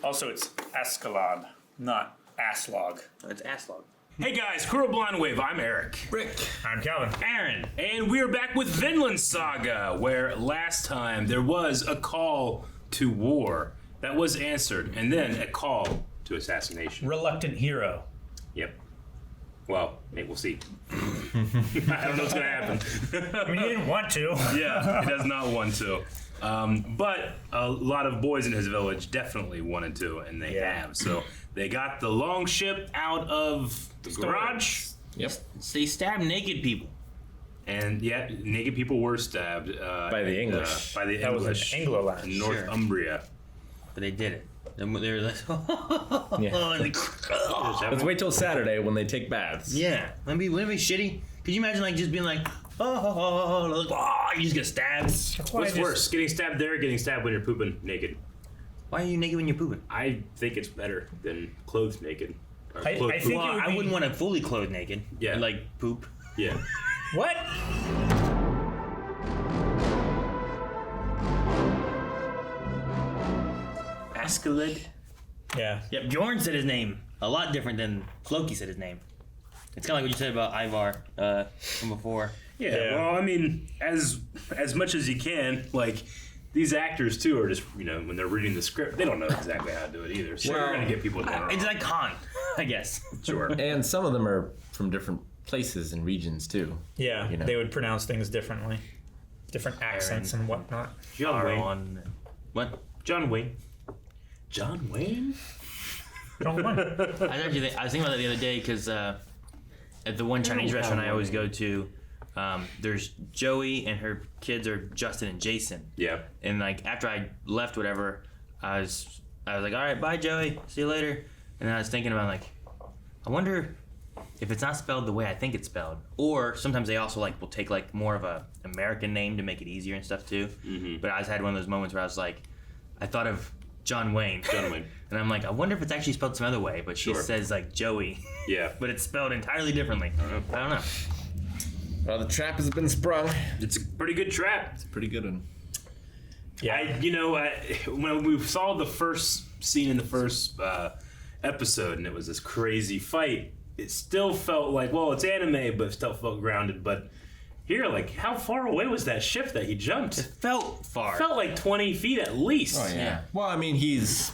Also, it's Escalade, not Aslog. It's Aslog. Hey guys, Crew of Blonde Wave, I'm Eric. Rick. I'm Calvin. Aaron. And we're back with Vinland Saga, where last time there was a call to war that was answered, and then a call to assassination. Reluctant hero. Yep. Well, maybe we'll see. I don't know what's going to happen. I mean, he didn't want to. Yeah, he does not want to. But a lot of boys in his village definitely wanted to, and they have. So they got the long ship out of the garage. Yep. They stabbed naked people. And yeah, naked people were stabbed by the English. By the That was English an Anglo-land. in Northumbria. But they did it. They were like, Let's wait till Saturday when they take baths. yeah. Wouldn't it be shitty? Could you imagine like just being like, you just get stabbed? What's worse, getting stabbed there or getting stabbed when you're pooping naked? Why are you naked when you're pooping? I think it's better than clothed naked. Or I clothed think poop. Well, it would I be- wouldn't want to fully clothed naked. Yeah. Like poop. Yeah. What? Askeladd. Yeah. Yep, Bjorn said his name. A lot different than Floki said his name. It's kind of like what you said about Ivar from before. Yeah, well, I mean, as much as you can, like, these actors, too, are just, when they're reading the script, they don't know exactly how to do it either. So you're going to get people doing it wrong. It's like Han, I guess. Sure. And some of them are from different places and regions, too. Yeah, You know. they would pronounce things differently. Different accents and whatnot. John Wayne. Aaron. What? John Wayne. John Wayne? Don't mind. I was thinking about that the other day because at the one Chinese restaurant I always go to, there's Joey and her kids are Justin and Jason. Yeah. And like after I left, whatever, I was like, all right, bye, Joey, see you later. And then I was thinking about like, I wonder if it's not spelled the way I think it's spelled, or sometimes they also like will take like more of a American name to make it easier and stuff too. Mm-hmm. But I had one of those moments where I was like, I thought of John Wayne. John Wayne. And I'm like, I wonder if it's actually spelled some other way, but she says like Joey. Yeah. But it's spelled entirely differently. I don't know. Well, the trap has been sprung. It's a pretty good trap. It's a pretty good one. Yeah. When we saw the first scene in the first episode, and it was this crazy fight, it still felt like, well, it's anime, but still felt grounded. But here, like, how far away was that ship that he jumped? It felt far. It felt like 20 feet at least. Oh, yeah. Yeah. Well, I mean, his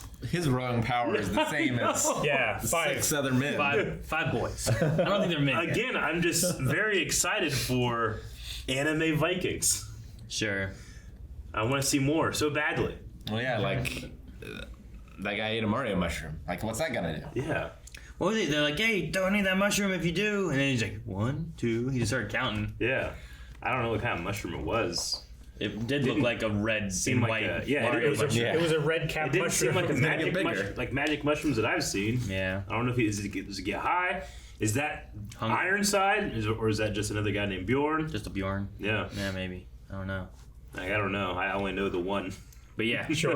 wrong power is the same as Yeah, six other men. Five boys. I don't think they're men. yet. Again, I'm just very excited for anime Vikings. Sure. I want to see more so badly. Well, yeah, like that guy ate a Mario mushroom. Like, what's that gonna do? Yeah. What was it? They're like, hey, don't eat that mushroom if you do. And then he's like, 1, 2. He just started counting. Yeah. I don't know what kind of mushroom it was. It did look like a red Seemed and like white. it was a red cap It didn't mushroom. seem like a magic bigger. mushroom, like magic mushrooms that I've seen. Yeah. I don't know if does it get high? Is that Hungry. Ironside, or is that just another guy named Bjorn? Just a Bjorn. Yeah, Yeah, maybe. I don't know. I don't know. I only know the one. But yeah, sure.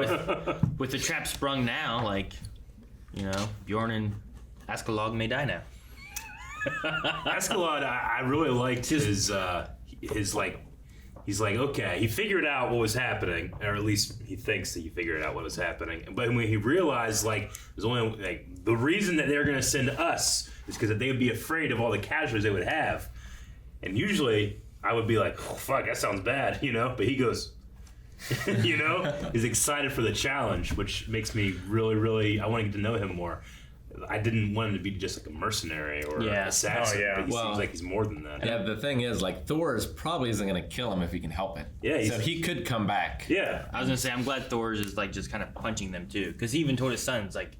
With the trap sprung now, like, Bjorn and Askeladd may die now. Escalade, I really liked his like. He's like, okay, he figured out what was happening, or at least he thinks that he figured out what was happening. But when he realized, like, there's only like the reason that they're going to send us is because they would be afraid of all the casualties they would have. And usually, I would be like, oh, fuck, that sounds bad, But he goes, he's excited for the challenge, which makes me really, really. I want to get to know him more. I didn't want him to be just like a mercenary or an assassin. Oh, yeah. But he Well, seems like he's more than that. Yeah, the thing is, like, Thor probably isn't gonna kill him if he can help it. Yeah, so he could come back. Yeah. I was going to say, I'm glad Thor's is, like, just kind of punching them, too. Because he even told his sons, like,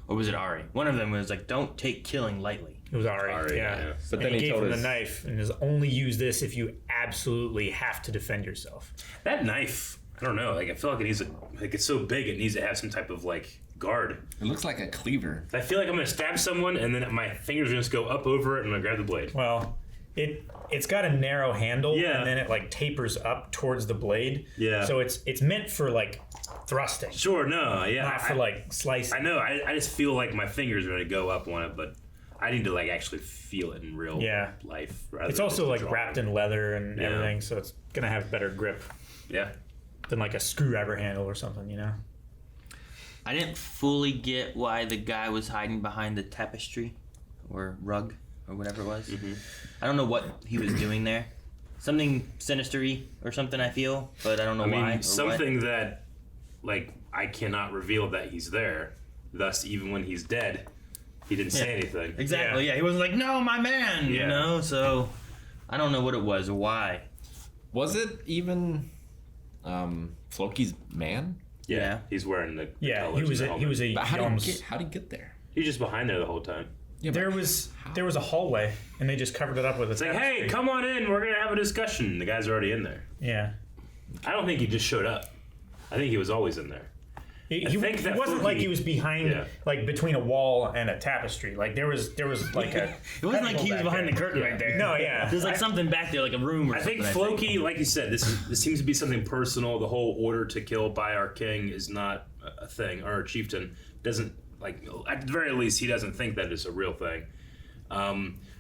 or was it Ari? One of them was like, don't take killing lightly. It was Ari, Ari, yeah. yeah. But And then he he gave told him his the knife and is only use this if you absolutely have to defend yourself. That knife, I don't know. Like, I feel like it needs it's so big, it needs to have some type of like guard. It looks like a cleaver. I feel like I'm gonna stab someone, and then my fingers are gonna just go up over it, and I'm gonna grab the blade. Well, it's got a narrow handle, Yeah. and then it like tapers up towards the blade. Yeah. So it's meant for like thrusting, Sure, no, yeah. not for like slicing. I know. I just feel like my fingers are gonna go up on it, but I need to like actually feel it in real life. It's also like drawing. wrapped in leather and Yeah. everything, so it's gonna have better grip Yeah. than like a screwdriver handle or something, I didn't fully get why the guy was hiding behind the tapestry or rug or whatever it was. Mm-hmm. I don't know what he was doing there. Something sinister-y or something, I feel, but I don't know why. Or something that, like, I cannot reveal that he's there. Thus, even when he's dead, he didn't say anything. Exactly, yeah. He wasn't like, no, my man, you know? So, I don't know what it was or why. Was it even Floki's man? Yeah. He's wearing the Yeah, he was a But how Yums. did he get there? He's just behind there the whole time. Yeah, There was a hallway, and they just covered it up with a It's like, tapestry. hey, come on in. We're going to have a discussion. The guy's already in there. Yeah. I don't think he just showed up. I think he was always in there. He think that wasn't Floki- like he was behind, Yeah. like between a wall and a tapestry. Like there was like a. It wasn't like he was back behind there. the curtain right there. No, yeah. There's like something back there, like a room or I something. think Floki, like you said, this seems to be something personal. The whole order to kill by our king is not a thing. Our chieftain doesn't, like, at the very least, he doesn't think that it's a real thing.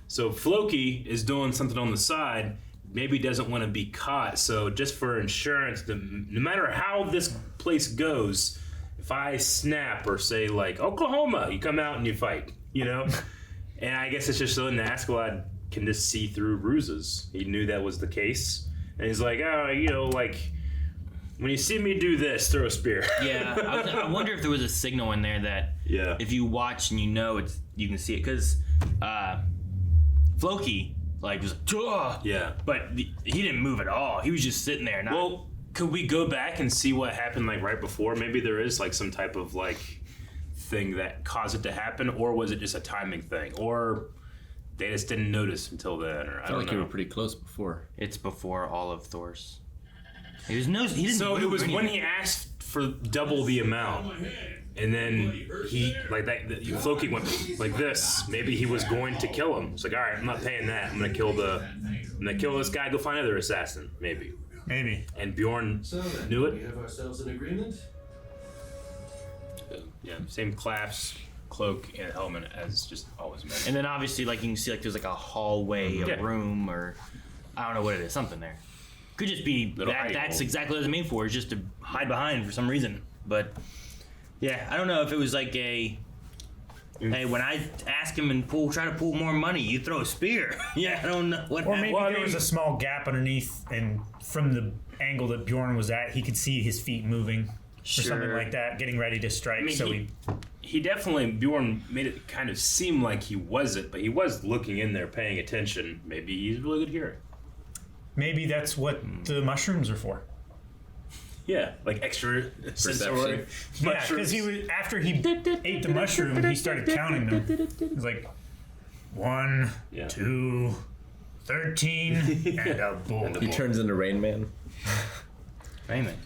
So Floki is doing something on the side, maybe doesn't want to be caught. So just for insurance, no matter how this place goes, if I snap or say, like, Oklahoma, you come out and you fight, you know? And I guess it's just so Nascalad can just see through ruses. He knew that was the case. And he's like, oh, you know, like, when you see me do this, throw a spear. Yeah, I wonder if there was a signal in there that Yeah. if you watch and you know you can see it. Because Floki, like, was like, "Duh!" Yeah. But he didn't move at all. He was just sitting there. Not, Well, could we go back and see what happened, like, right before? Maybe there is, like, some type of, like, thing that caused it to happen, or was it just a timing thing? Or they just didn't notice until then, or I I felt don't like you know. were pretty close before. it's before all of Thor's. He didn't. So it move was or when anything. he asked for double the amount, and then he, like, that Floki went like this. Maybe he was going to kill him. It's like, all right, I'm not paying that. I'm gonna kill this guy. Go find another assassin, maybe. Maybe. And Bjorn So then, knew we it. have ourselves an agreement. Yeah, same clasp, cloak, and helmet as just always meant. And then obviously, like, you can see, like, there's like a hallway, a Yeah. room, or I don't know what it is, something there. Could just be Little that. hiding That's hole. exactly what it's made for. Is just to hide behind for some reason. But yeah, I don't know if it was like a. Hey, when I ask him and try to pull more money, you throw a spear. Yeah, I don't know what. Or happened. maybe Well, I there was mean- a small gap underneath, and from the angle that Bjorn was at, he could see his feet moving or something Sure. like that, getting ready to strike. I mean, so he definitely, Bjorn made it kind of seem like he wasn't, but he was looking in there, paying attention. Maybe he's really good hearing. maybe that's what the mushrooms are for. Yeah, like extra sensory Yeah, because he was after he ate the mushroom, he started counting them. It was like 1, Yeah. 2, 13, and a bull. He turns into Rain Man. Raymond,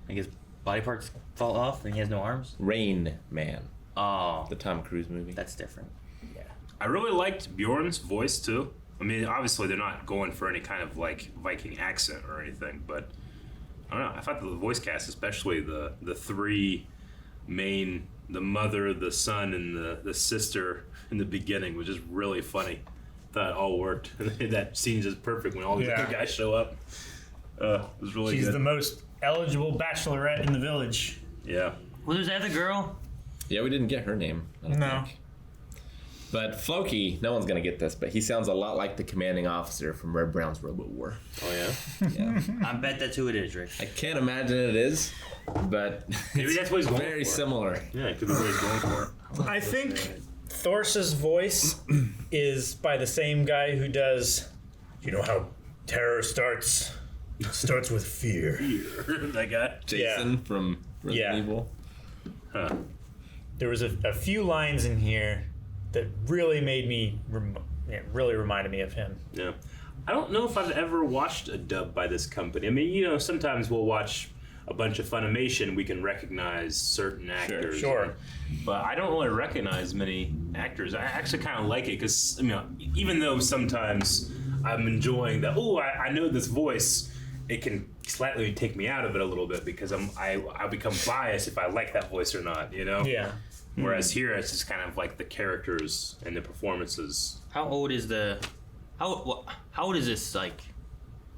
like his body parts fall off and he has no arms. Rain Man, Oh, the Tom Cruise movie. that's different. I really liked Bjorn's voice too. I mean, obviously they're not going for any kind of like Viking accent or anything, but I don't know. I thought the voice cast, especially the three main, the mother, the son, and the sister in the beginning, was just really funny. Thought it all worked. That scene's just perfect when all these Yeah. other guys show up. It was really She's good. the most eligible bachelorette in the village. Yeah. Well, there's that other girl. Yeah, we didn't get her name. I don't No. think. But Floki, no one's gonna get this, but he sounds a lot like the commanding officer from Red Brown's Robo War. Oh yeah. Yeah, I bet that's who it is, Rick. I can't imagine it is, but Maybe that's what he's going very for. similar. Yeah, it could be what he's going for. I think Thors's voice is by the same guy who does. You know how terror starts? It starts with fear. That guy. Jason from Resident Yeah. Evil. Huh. There was a few lines in here that really made me, really reminded me of him. Yeah. I don't know if I've ever watched a dub by this company. I mean, you know, sometimes we'll watch a bunch of Funimation, we can recognize certain actors. Sure. But I don't really recognize many actors. I actually kind of like it because, you know, even though sometimes I'm enjoying that, I know this voice, it can slightly take me out of it a little bit because I become biased if I like that voice or not, you know? Yeah. Whereas here, it's just kind of like the characters and the performances. How old is how old is this like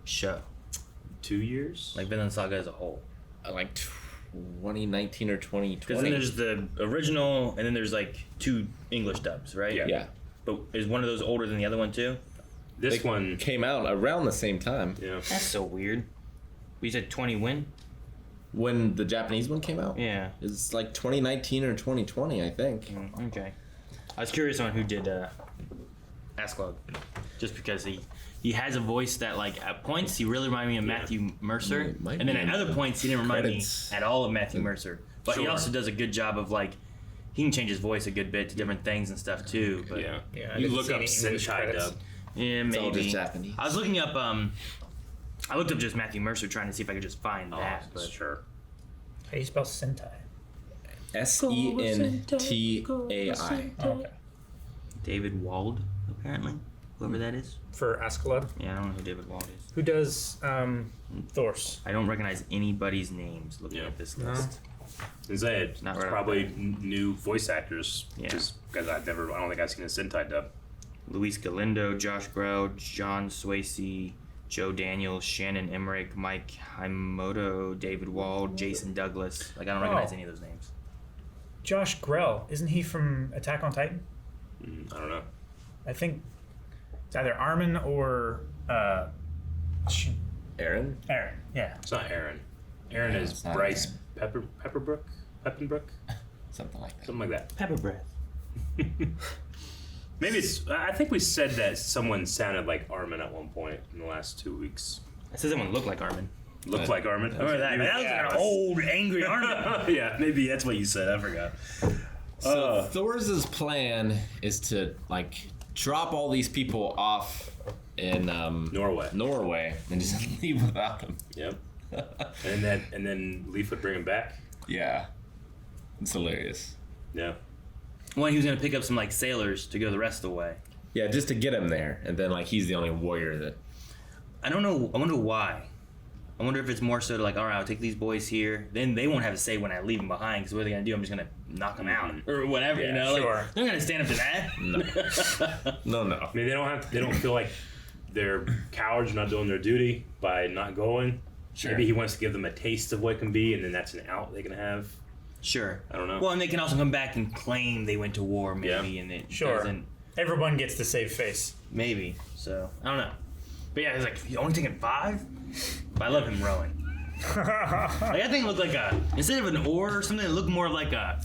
show? 2 years? Like Vinland Saga as a whole? Like 2019 or 2020. Because then there's the original, and then there's like 2 English dubs, right? Yeah. But is one of those older than the other one too? This one. Came out around the same time. Yeah. That's so weird. We said 20 when? When the Japanese one came out? Yeah. It's like 2019 or 2020, I think. Okay. I was curious on who did Asklog, just because he has a voice that, like, at points he really reminded me of Matthew Mercer, It might and then be at in other the points he didn't remind credits. me at all of Matthew Mercer. But he Sure. also does a good job of, like, he can change his voice a good bit to different things and stuff too. But Yeah. Yeah, I You didn't look see up any English Sentai credits. dub. yeah, It's all maybe. just Japanese. I was looking up. I looked up just Matthew Mercer, trying to see if I could just find that. Oh, But sure. How do you spell Sentai? Sentai. Okay. David Wald, apparently, whoever that is. For Askeladd. Yeah, I don't know who David Wald is. Who does Thor's? I don't recognize anybody's names looking Yeah. at this No. list. Is that it's Not right probably new voice actors? Yeah. Just because I don't think I've seen a Sentai dub. Luis Galindo, Josh Grau, John Swayze, Joe Daniels, Shannon Emmerich, Mike Himoto, David Wald, Jason Douglas. Like, I don't recognize any of those names. Josh Grell. Isn't he from Attack on Titan? I don't know. I think it's either Armin or Aaron? Aaron. Yeah. It's not Aaron. Aaron Yeah, is it's not Bryce Pepperbrook? Peppenbrook? Something like that. Something like that. Pepper breath. Maybe it's. I think we said that someone sounded like Armin at one point in the last 2 weeks. I said someone looked like Armin. Looked like Armin. Remember that? That was like an old, angry Armin. Yeah, maybe that's what you said. I forgot. So Thor's plan is to like drop all these people off in Norway. and just leave without them. Yep. and then Leaf would bring him back. Yeah, it's hilarious. Yeah. Well, he was going to pick up some, like, sailors to go the rest of the way. Yeah, just to get him there, and then like he's the only warrior that. I don't know. I wonder why. I wonder if it's more so to, like, all right, I'll take these boys here. Then they won't have a say when I leave them behind, because what are they going to do? I'm just going to knock them out or whatever, you know? sure. Like, they're not going to stand up to that. No. I mean, they don't feel like they're cowards not doing their duty by not going. Sure. Maybe he wants to give them a taste of what it can be, and then that's an out they can have. Sure. I don't know. Well, and they can also come back and claim they went to war, maybe, and it Sure. doesn't. Everyone gets to save face. Maybe. So, I don't know. But yeah, he's like, you only taking 5? But I love him rowing. Like, that thing looked like instead of an oar or something, it looked more like a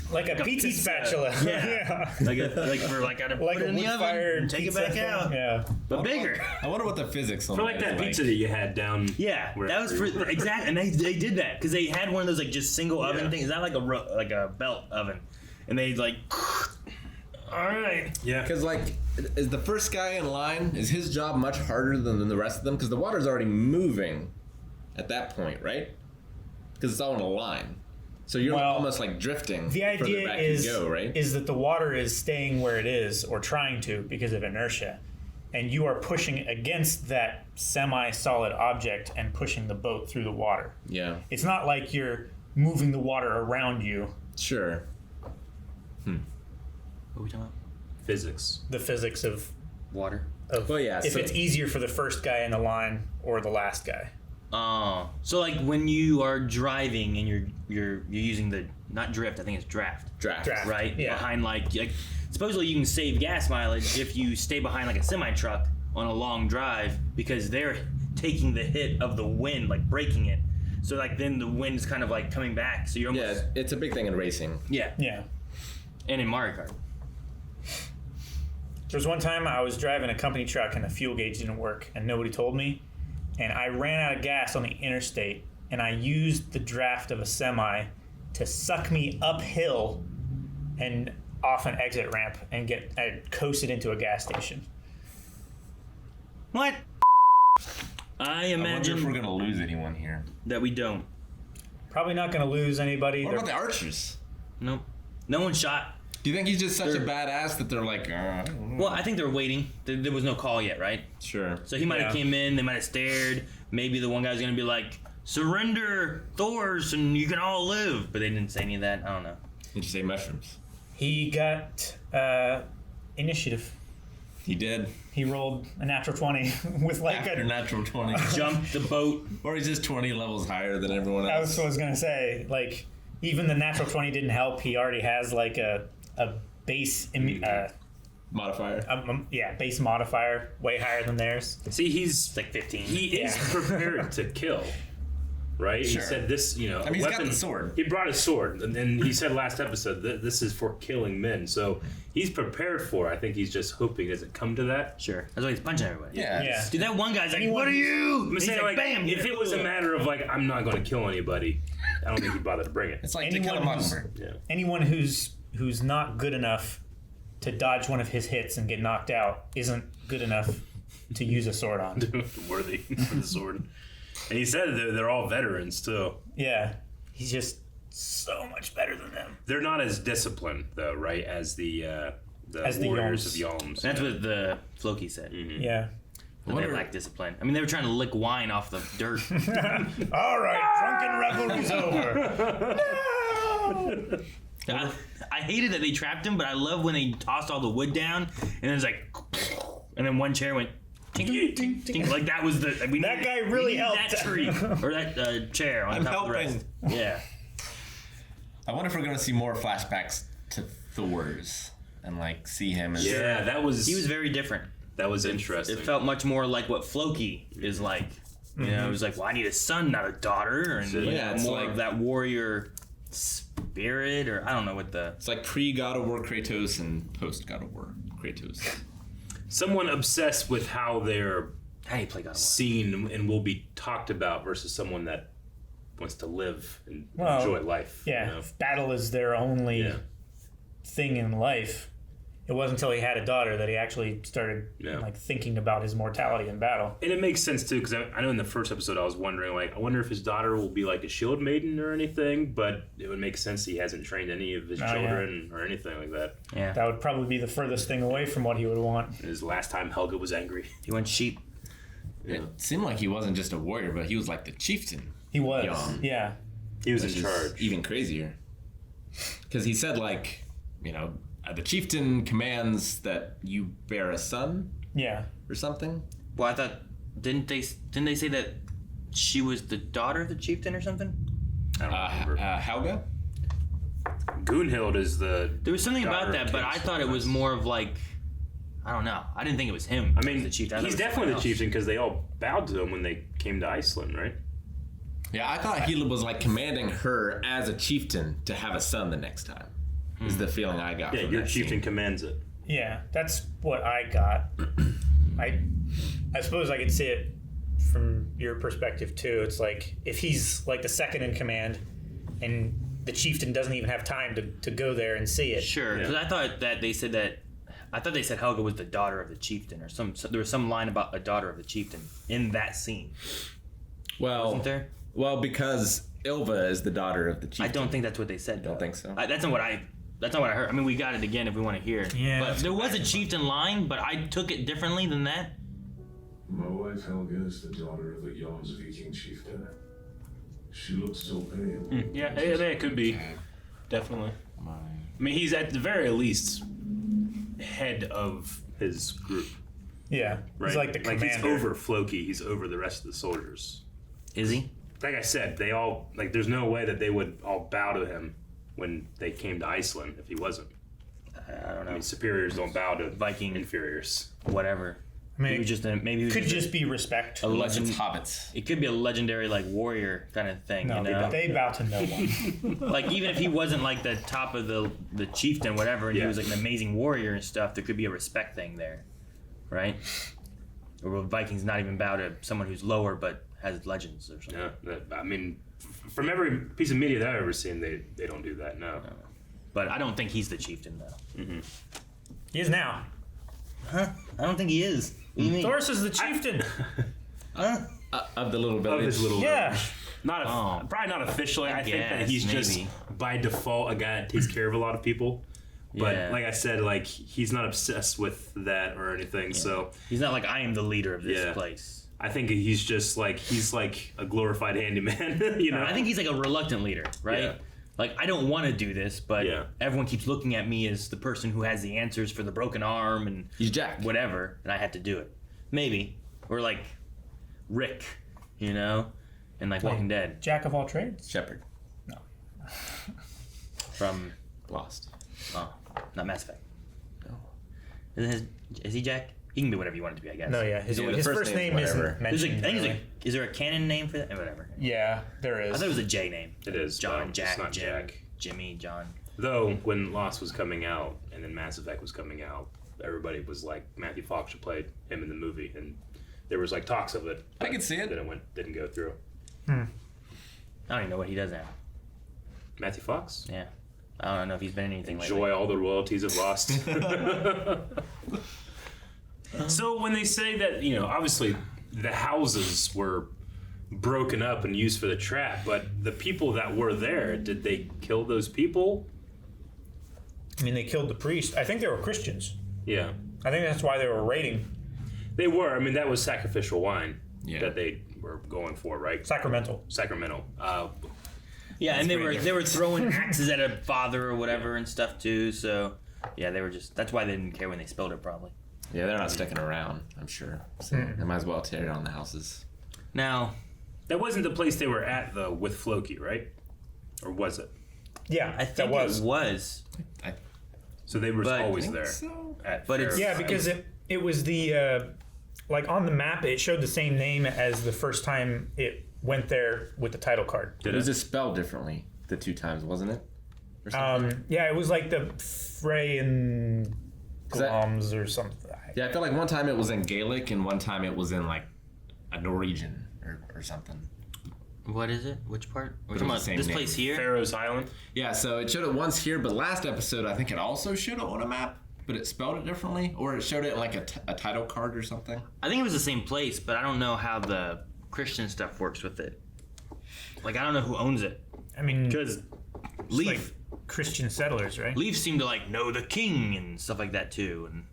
pizza spatula. Yeah. like for like I Like put it a in the wood oven fire and take it pizza back thing. out. Yeah. But bigger. I wonder what the physics on For like that pizza that you had down. Yeah, where- that was for exactly, and they did that because they had one of those like just single oven Yeah. things. Is that like a belt oven? And they like, all right, Yeah. Because like, is the first guy in line, is his job much harder than the rest of them? Because the water's already moving at that point, right? Because it's all in a line, so you're Well, almost like drifting. The further idea back is you go, right? is that the water is staying where it is or trying to because of inertia, and you are pushing against that semi-solid object and pushing the boat through the water. Yeah, It's not like you're moving the water around you. sure. what are we talking about? Physics. The physics of Water. Well, yeah. if so, it's easier for the first guy in the line or the last guy. Oh, so like when you are driving and you're using the not drift, I think it's draft. draft. Draft. Right? Yeah. Behind like supposedly you can save gas mileage if you stay behind like a semi truck on a long drive because they're taking the hit of the wind, like breaking it. So like then the wind's kind of like coming back. So you're almost Yeah, it's a big thing in racing. yeah. Yeah. And in Mario Kart. There was one time I was driving a company truck and the fuel gauge didn't work and nobody told me. And I ran out of gas on the interstate and I used the draft of a semi to suck me uphill and off an exit ramp and I coasted into a gas station. What? I I wonder if imagine we're gonna lose anyone here. that we don't. Probably not going to lose anybody. What about the archers? Nope. No one shot. Do you think he's just such a They're- badass that they're like, I don't know. Well, I think they're waiting. There was no call yet, right? Sure. So he might have Yeah. came in, they might have stared. Maybe the one guy's gonna be like, surrender Thors and you can all live. But they didn't say any of that. I don't know. Did you say mushrooms? He got initiative. He did. He rolled a natural 20 with like After a... natural 20. Jumped the boat. Or he's just 20 levels higher than everyone That else. was what I was going to say. Like, even the natural 20 didn't help. He already has like a base Modifier. base modifier way higher than theirs. See, he's It's like 15. he is prepared to kill. Right? Sure. He said this, you know, I mean, he's got the sword. He brought his sword, and then he said last episode that this is for killing men. So he's prepared for it. I think he's just hoping it doesn't come to that. Sure. That's why he's punching everybody. Yeah. Dude, that one guy's like, Anyone what are who's- you? I'm He's saying, like, bam. if it was a matter of like, I'm not going to kill anybody, I don't think he'd bother to bring it. It's like To Kill a Anyone who's- Mockingbird. Yeah. Anyone who's not good enough to dodge one of his hits and get knocked out isn't good enough to use a sword on. Worthy for the sword. And he said they're all veterans too. Yeah, he's just so much better than them. They're not as disciplined though, right? As the As the warriors Yalms. of Yalms. That's what the Floki said. Yeah. That they lack discipline. I mean, they were trying to lick wine off the dirt. All right, drunken revelry's over. I hated that they trapped him, but I love when they tossed all the wood down, and it was like, and then one chair went, tink, tink, tink. Like that was the. That guy really helped. That tree or that chair on I'm top of the helping. rest. Yeah. I wonder if we're gonna see more flashbacks to Thor's and like see him as Yeah, that was He was very different. that was interesting. It felt much more like what Floki is like. You know, it was like, well, I need a son, not a daughter, and you Yeah, know, it's more like- of that warrior spirit, or I don't know what the. It's like pre God of War Kratos and post God of War Kratos. Someone obsessed with how they're How do you play God of War? seen and will be talked about versus someone that wants to live and Well, enjoy life. Yeah, You know? if battle is their only Yeah. thing in life. It wasn't until he had a daughter that he actually started Yeah. like thinking about his mortality in battle. And it makes sense too, because I know in the first episode I was wondering, like, I wonder if his daughter will be like a shield maiden or anything, but it would make sense he hasn't trained any of his Oh, yeah. children or anything like that. Yeah. That would probably be the furthest thing away from what he would want. His last time Helga was angry. He went sheep. Yeah. It seemed like he wasn't just a warrior, but he was like the chieftain. He was, Yeah. He was Which in is charge. Even crazier. Because he said, like, you know, the chieftain commands that you bear a son Yeah. or something. Well, I thought didn't they say that she was the daughter of the chieftain or something? I don't remember. Helga? Gunhild is the. There was something daughter about that, of but King I thought it was Solomon's. more of like, I don't know. I didn't think it was him. I as mean, the chieftain. I thought he's it was definitely the someone chieftain because they all bowed to him when they came to Iceland, right? Yeah, I thought he was like commanding her as a chieftain to have a son the next time. Is the feeling I got Yeah, from your that chieftain scene. commands it. Yeah, that's what I got. I suppose I could see it from your perspective too. It's like if he's like the second in command and the chieftain doesn't even have time to go there and see it. Sure, because Yeah. I thought that they said that. I thought they said Helga was the daughter of the chieftain, or there was some line about a daughter of the chieftain in that scene. Well, Wasn't there? Well, because Ilva is the daughter of the chieftain. I don't think that's what they said. Don't think so. That's not what I. That's not what I heard. I mean, we got it again if we want to hear it. Yeah, But let's there go was back. a chieftain line, but I took it differently than that. My wife Helga is the daughter of the Jans Viking chieftain. She looks so pale. Yeah, it could be. Definitely. I mean, he's at the very least head of his group, Yeah, right? he's like the commander. he's over Floki. He's over the rest of the soldiers. Is he? Like I said, they all like. There's no way that they would all bow to him when they came to Iceland if he wasn't. I don't know. I mean, superiors don't bow to Viking. inferiors. Whatever. I mean, Maybe it just maybe he was could just be respect. a Unless legend. it's hobbits. It could be a legendary like warrior kind of thing. No, you know? they bow to no one. Like even if he wasn't like the top of the chieftain, whatever, and he Yeah. was like an amazing warrior and stuff, there could be a respect thing there, right? Or will Vikings not even bow to someone who's lower but has legends or something? Yeah, I mean, from every piece of media that I've ever seen, they don't do that. No. But I don't think he's the chieftain though. He is now. Huh? I don't think he is. What do you mean? Thoris is the chieftain. Huh? Of the little village. Of his little Yeah. Not Oh. probably not officially. I think that guess, he's just maybe. by default a guy that takes care of a lot of people. But Yeah. like I said, like he's not obsessed with that or anything. So He's not like I am the leader of this Yeah. place. I think he's just like a glorified handyman. You know, I think he's like a reluctant leader, right? Yeah. Like I don't want to do this, but Yeah. everyone keeps looking at me as the person who has the answers for the broken arm and He's Jack. whatever, and I have to do it. Maybe. Or like Rick, you know? And like Walking Dead. Jack of all trades. Shepherd. From Lost. not Mass Effect. No. Is he Jack? He can be whatever you want it to be, I guess. No, yeah. His Yeah, the first first name name's isn't whatever. mentioned. I think really. is there a canon name for that? Whatever. Yeah, there I is. thought it was a J name. It is John, it's Jack, not Jim, Jack. Jimmy, John. Though when Lost was coming out and then Mass Effect was coming out, everybody was like Matthew Fox should play him in the movie, and there was like talks of it. I could see it. Then it didn't go through. I don't even know what he does now. Matthew Fox. Yeah. I don't know if he's been in anything Enjoy lately. all the royalties of Lost. So when they say that, obviously the houses were broken up and used for the trap, but the people that were there, did they kill those people? I mean, they killed the priest. I think they were Christians. Yeah. I think that's why they were raiding. They were. I mean, that was sacrificial wine Yeah. that they were going for, right? Sacramental. Sacramento. Yeah, and they were throwing axes at a father or whatever and stuff too. So yeah, they were just. That's why they didn't care when they spilled it, probably. Yeah, they're not sticking around, I'm sure. So they might as well tear down the houses. Now, That wasn't the place they were at, though, with Floki, right? Or was it? Yeah, I think that was. it was. So they were But- always Think there. so? At But it's- Pharaoh's Yeah, because it was the like on the map it showed the same name as the first time it went there with the title card. Did It was it? just spelled differently the 2 times, wasn't it? Or something? Yeah, it was like the Frey and that- Glom's or something. Yeah, I felt like one time it was in Gaelic and one time it was in like a Norwegian or something. What is it? Which part? We're it talking was about the same this name. place here. Pharaoh's Island? Yeah, so it showed it once here, but last episode I think it also showed it on a map, but it spelled it differently, or it showed it like a title card or something. I think it was the same place, but I don't know how the Christian stuff works with it. Like I don't know who owns it. I mean, Because Leaf, like Christian settlers, right? Leaf seemed to like know the king and stuff like that too, and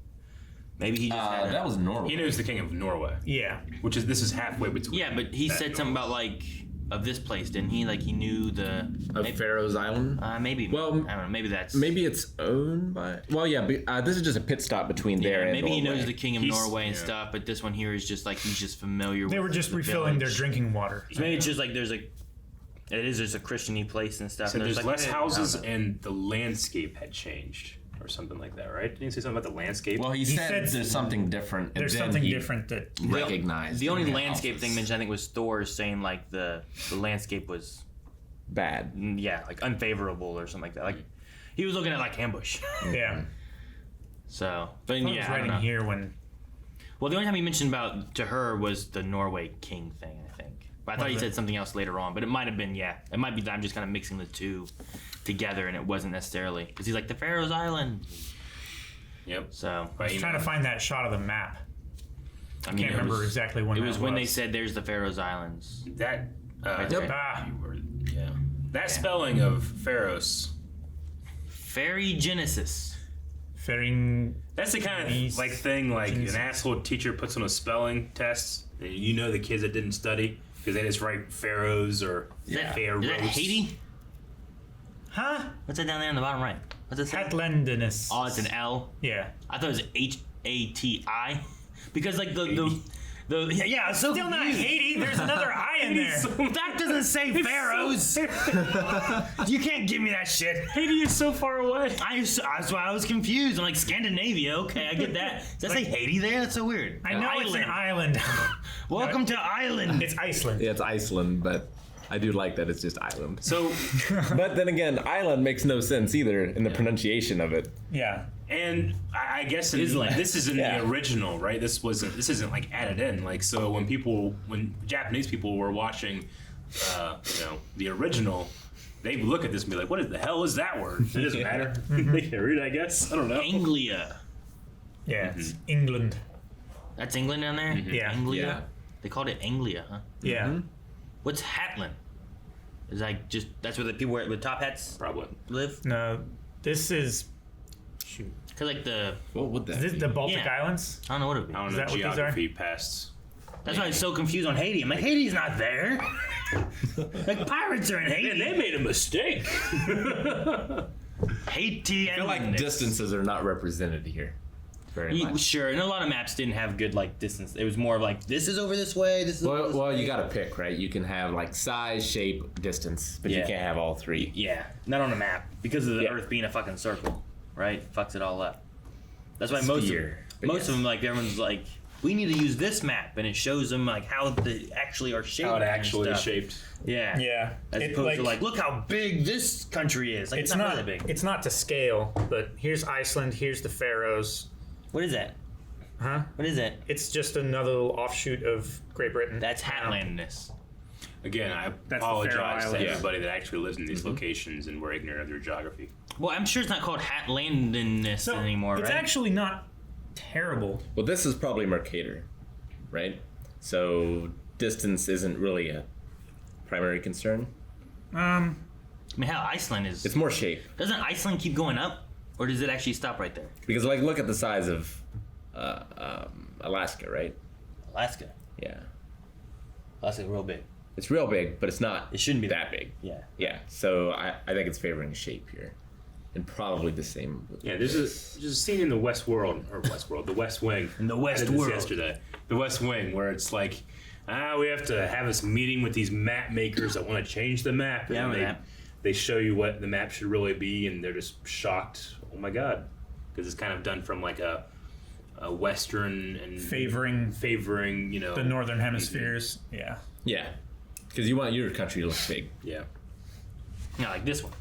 maybe he just had That was Norway. He knows the king of Norway, Yeah. which is this is halfway between. yeah, but he that said and something Norway. about like of this place, didn't he? Like he knew the of maybe, Pharaoh's Island. maybe. Well, I don't know. Maybe that's Maybe it's owned by. Well, yeah, but, this is just a pit stop between there and maybe he Norway. knows the king of He's- Norway and yeah. stuff, but this one here is just like he's just familiar. They with were just the refilling their village. drinking water. So maybe it's just like there's like it is just a Christian-y place and stuff. So and there's like, less hey, houses I don't know. and the landscape had changed or something like that, right? Didn't you say something about the landscape? Well, he said said there's something different. And There's then something he different that recognized The only in landscape houses. thing mentioned I think was Thor saying like the landscape was Bad. like unfavorable or something like that. Like he was looking at like ambush. yeah. So, but I was yeah, I don't writing know. here when Well, the only time he mentioned about to her was the Norway king thing, I think. But I thought he Was it? said something else later on. But it might have been, yeah. It might be that I'm just kind of mixing the two together, and it wasn't necessarily because he's like the Pharaoh's Island. Yep. So By I was trying to find that shot of the map. I mean, Can't it remember was, exactly when It that was when they said there's the Pharaoh's Islands. that. Yep. Ah, Yeah. That spelling of Pharaohs. Fairy Genesis. Fairing. That's the kind of Geez. like thing like Jesus. an asshole teacher puts on a spelling test, and you know the kids that didn't study because they just write pharaohs or pharaohs. Is that Haiti? Huh? What's that down there on the bottom right? What's it say? Atlantinus. Oh, it's an L. Yeah. I thought it was Hati because like the yeah, it's so Still not confused. Haiti. There's another I in there. That doesn't say pharaohs. You can't give me that shit. Haiti is so far away. That's why I was confused. I'm like Scandinavia. Okay, I get that. Does that say Haiti there? That's so weird. I know it's an island. Welcome to Ireland. It's Iceland. Yeah, it's Iceland, but I do like that it's just island. So, But then again, island makes no sense either in the pronunciation of it. Yeah. and I guess Island. this is in Yeah. the original, right? This isn't like added in. Like so, when Japanese people were watching, the original, they would look at this and be like, "What the hell is that word?" It doesn't matter. They can read, I guess. I don't know. Anglia. Yeah. It's England. That's England down there? Yeah. Anglia? Yeah. They called it Anglia, huh? Yeah. What's Hatland? Is like just that's where the people with top hats Probably. live? No, this is. Shoot. Cause like the What would that Is this be? the Baltic Yeah. Islands? I don't know what it would be. I don't Is know that what these are? geography past. That's why I was so confused on Haiti. I'm like, Haiti's not there. Like pirates are in Man, Haiti. they made a mistake. Haiti I feel like and distances are not represented here. very much. Sure, and a lot of maps didn't have good like distance. It was more of like this is over this way. This is over this Well, way. you got to pick, right? You can have like size, shape, distance, but you Yeah. can't have all three. Yeah, not on a map because of the Yeah. Earth being a fucking circle, right? Fucks it all up. That's why most Sphere, but of yes. them like everyone's like, we need to use this map, and it shows them like how they actually are shaped. How it and actually is stuff. shaped. Yeah. Yeah. As It, opposed to like, look how big this country is. Like it's it's not not really big. it's not to scale, but here's Iceland, here's the Faroes. What is that? Huh? What is that? It's just another little offshoot of Great Britain. That's Hatlandness. Again, I the Faroe apologize to Islands. everybody that actually lives in these locations and we're ignorant of their geography. Well, I'm sure it's not called Hatlandness anymore, it's right? actually not terrible. Well, this is probably Mercator, right? So distance isn't really a primary concern. I mean, hell, Iceland is. It's more shape Doesn't Iceland keep going up, or does it actually stop right there? because, like, look at the size of Alaska, right? Alaska. Yeah, Alaska's real big. it's real big, but it's not. It shouldn't be that big. Yeah. Yeah, so I think it's favoring shape here, and probably the same. With Yeah, there's a scene in the West Wing. In the West I did this World. yesterday. The West Wing, where it's like, we have to have this meeting with these map makers that want to change the map. Yeah, I and remember that. they show you what the map should really be, and they're just shocked. Oh my god, because it's kind of done from like a Western and Favoring favoring, the northern hemispheres. Yeah. Yeah, because you want your country to look big. Yeah. Yeah, like this one.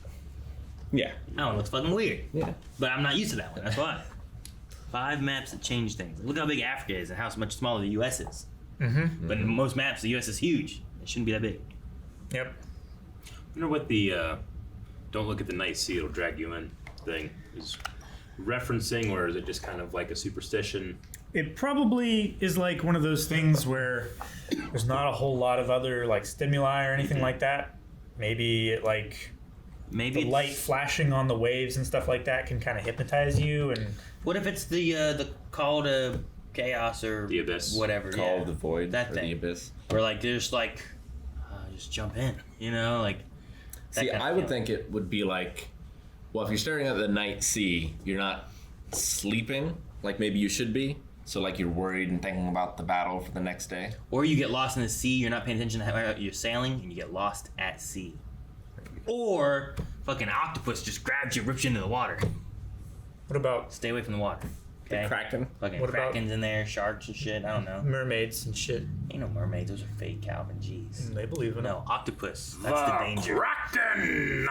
Yeah, That one looks fucking weird. yeah. But I'm not used to that one. That's why. 5 maps that change things. Look how big Africa is and how much smaller the U.S. is. Mm-hmm. But in most maps, the U.S. is huge. It shouldn't be that big. Yep. I wonder what the "don't look at the night sea, it'll drag you in" thing is referencing, or is it just kind of like a superstition? It probably is like one of those things where there's not a whole lot of other like stimuli or anything like that. Maybe it like Maybe the it's, light flashing on the waves and stuff like that can kind of hypnotize you. And What if it's the call to chaos or The abyss. whatever? Call yeah. of the void, That or thing. the abyss. Where like there's like just jump in, like. that See, kind of I would feeling. think it would be like, well, if you're staring at the night sea, you're not sleeping like maybe you should be. So like you're worried and thinking about the battle for the next day. Or you get lost in the sea, you're not paying attention to how you're sailing, and you get lost at sea. Or fucking octopus just grabs you, rips you into the water. what about Stay away from the water. Okay? Kraken. Fucking What about- krakens in there, sharks and shit. I don't know. mermaids and shit? Ain't no mermaids. Those are fake, Calvin. Jeez. They believe in No, octopus. That's the danger. Kraken!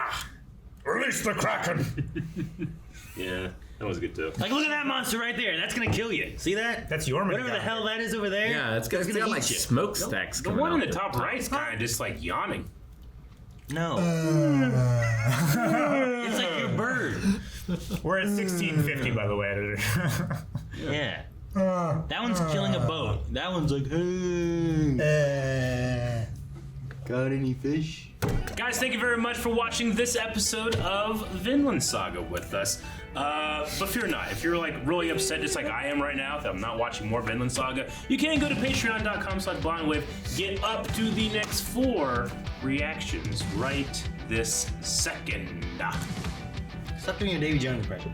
Release the Kraken! Yeah, that was good too. Like, look at that monster right there. That's gonna kill you. See that? That's your Whatever the guy. hell that is over there. Yeah, it's got, that's gonna like eat you. smokestacks. The coming one in out the top right is kind of just like yawning. No. It's like your bird. We're at 1650, by the way, editor. Yeah. That one's killing a boat. That one's like, hey. Got any fish? Guys, thank you very much for watching this episode of Vinland Saga with us. But fear not, if you're like really upset just like I am right now that I'm not watching more Vinland Saga, you can go to patreon.com/blindwave, get up to the next 4 reactions right this second. Stop doing your Davy Jones impression.